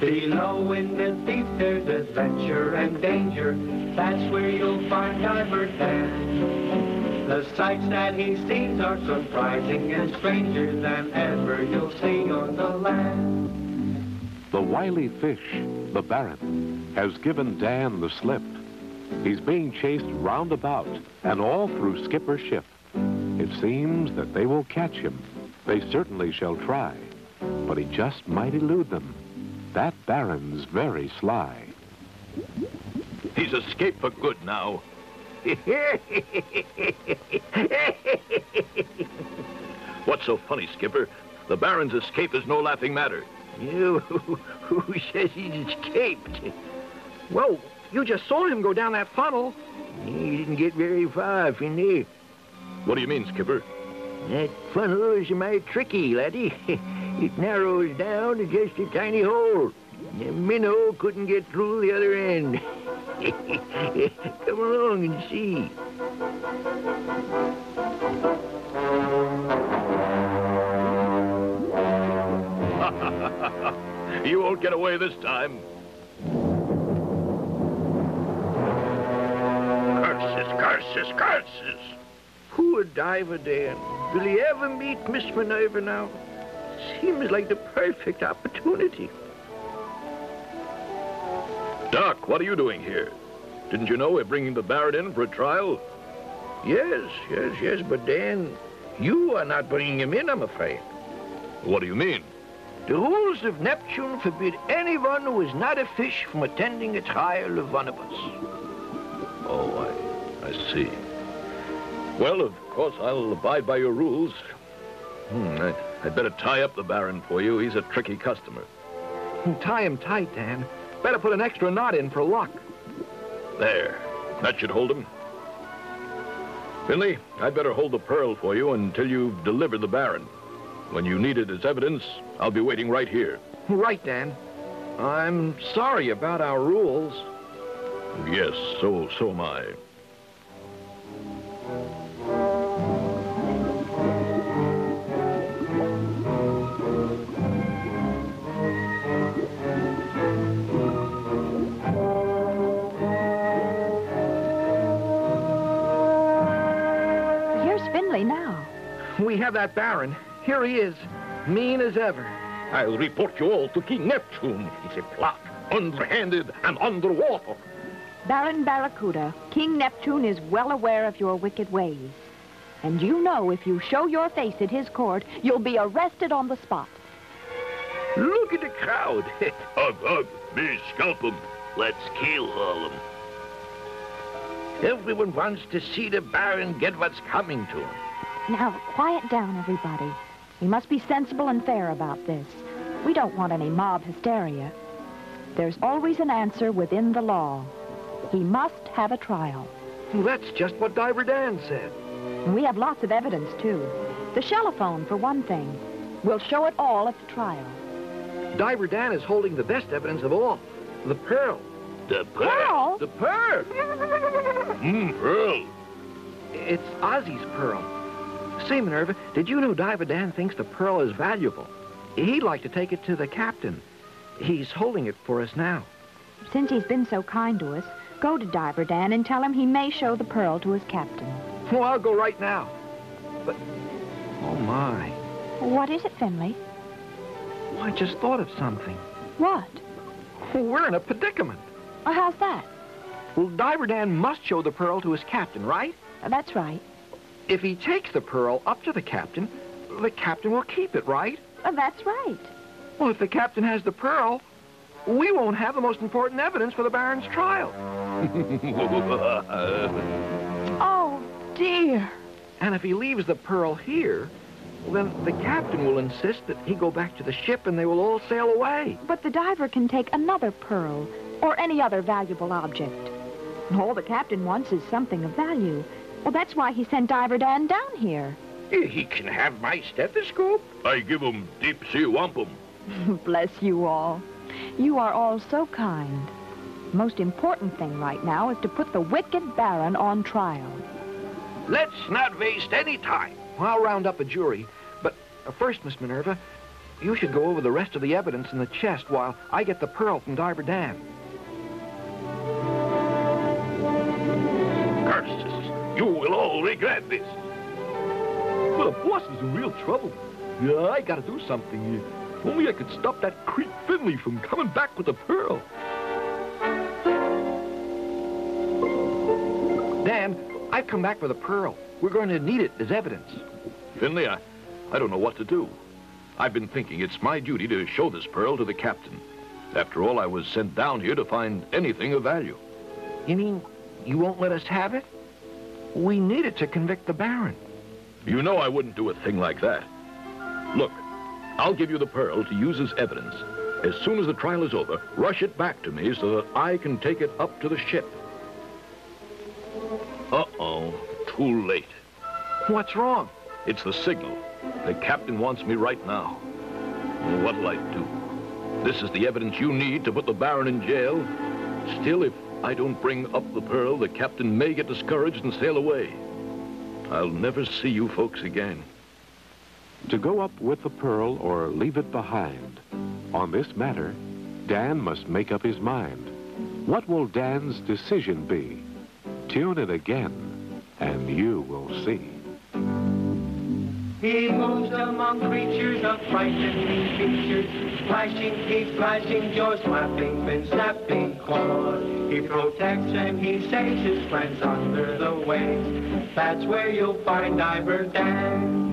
Below in the deep there's adventure and danger. That's where you'll find Diver Dan. The sights that he sees are surprising and stranger than ever you'll see on the land. The wily fish, the Baron, has given Dan the slip. He's being chased roundabout and all through Skipper's ship. It seems that they will catch him. They certainly shall try, but he just might elude them. That Baron's very sly. He's escaped for good now. What's so funny, Skipper? The Baron's escape is no laughing matter. You, who says he's escaped? Well, you just saw him go down that funnel. He didn't get very far from there. What do you mean, Skipper? That funnel is mighty tricky, laddie. It narrows down to just a tiny hole. The minnow couldn't get through the other end. Come along and see. You won't get away this time. Curses, curses, curses. Poor Diver Dan. Will he ever meet Miss Minerva now? Seems like the perfect opportunity. Doc, what are you doing here? Didn't you know we're bringing the Baron in for a trial? Yes, but Dan, you are not bringing him in, I'm afraid. What do you mean? The rules of Neptune forbid anyone who is not a fish from attending a trial of one of us. Oh, I see. Well, of course, I'll abide by your rules. I'd better tie up the Baron for you. He's a tricky customer. Tie him tight, Dan. Better put an extra knot in for luck. There. That should hold him. Finley, I'd better hold the pearl for you until you've delivered the Baron. When you need it as evidence, I'll be waiting right here. Right, Dan. I'm sorry about our rules. Yes, so am I. Here's Finley now. We have that Baron. Here he is, mean as ever. I'll report you all to King Neptune. He's a plot, underhanded and underwater. Baron Barracuda, King Neptune is well aware of your wicked ways. And you know if you show your face at his court, you'll be arrested on the spot. Look at the crowd. Ugh, me scalp him. Let's kill all of them. Everyone wants to see the Baron get what's coming to him. Now, quiet down, everybody. We must be sensible and fair about this. We don't want any mob hysteria. There's always an answer within the law. He must have a trial. Well, that's just what Diver Dan said. And we have lots of evidence, too. The shellophone, for one thing. We'll show it all at the trial. Diver Dan is holding the best evidence of all. The pearl. The pearl? The pearl! Pearl. It's Ozzy's pearl. Say, Minerva, did you know Diver Dan thinks the pearl is valuable? He'd like to take it to the captain. He's holding it for us now. Since he's been so kind to us, go to Diver Dan and tell him he may show the pearl to his captain. Well, I'll go right now. But, oh my. What is it, Finley? I just thought of something. What? We're in a predicament. Oh, how's that? Well, Diver Dan must show the pearl to his captain, right? That's right. If he takes the pearl up to the captain will keep it, right? That's right. Well, if the captain has the pearl, we won't have the most important evidence for the Baron's trial. Oh, dear. And if he leaves the pearl here, then the captain will insist that he go back to the ship and they will all sail away. But the diver can take another pearl or any other valuable object. All the captain wants is something of value. Well, that's why he sent Diver Dan down here. He can have my stethoscope. I give him deep sea wampum. Bless you all. You are all so kind. Most important thing right now is to put the wicked Baron on trial. Let's not waste any time. I'll round up a jury. But first, Miss Minerva, you should go over the rest of the evidence in the chest while I get the pearl from Diver Dan. Curses! You will all regret this. Well, the boss is in real trouble. Yeah, I gotta do something. If only I could stop that creep Finley from coming back with the pearl. Dan, I've come back with a pearl. We're going to need it as evidence. Finley, I don't know what to do. I've been thinking it's my duty to show this pearl to the captain. After all, I was sent down here to find anything of value. You mean you won't let us have it? We need it to convict the Baron. You know I wouldn't do a thing like that. Look, I'll give you the pearl to use as evidence. As soon as the trial is over, rush it back to me so that I can take it up to the ship. Uh-oh, too late. What's wrong? It's the signal. The captain wants me right now. What'll I do? This is the evidence you need to put the Baron in jail. Still, if I don't bring up the pearl, the captain may get discouraged and sail away. I'll never see you folks again. To go up with the pearl or leave it behind. On this matter, Dan must make up his mind. What will Dan's decision be? Tune in again, and you will see. He moves among creatures of frightening features, flashing teeth, flashing jaws, slapping fins, snapping claws. He protects and he saves his friends under the waves. That's where you'll find Diver Dan.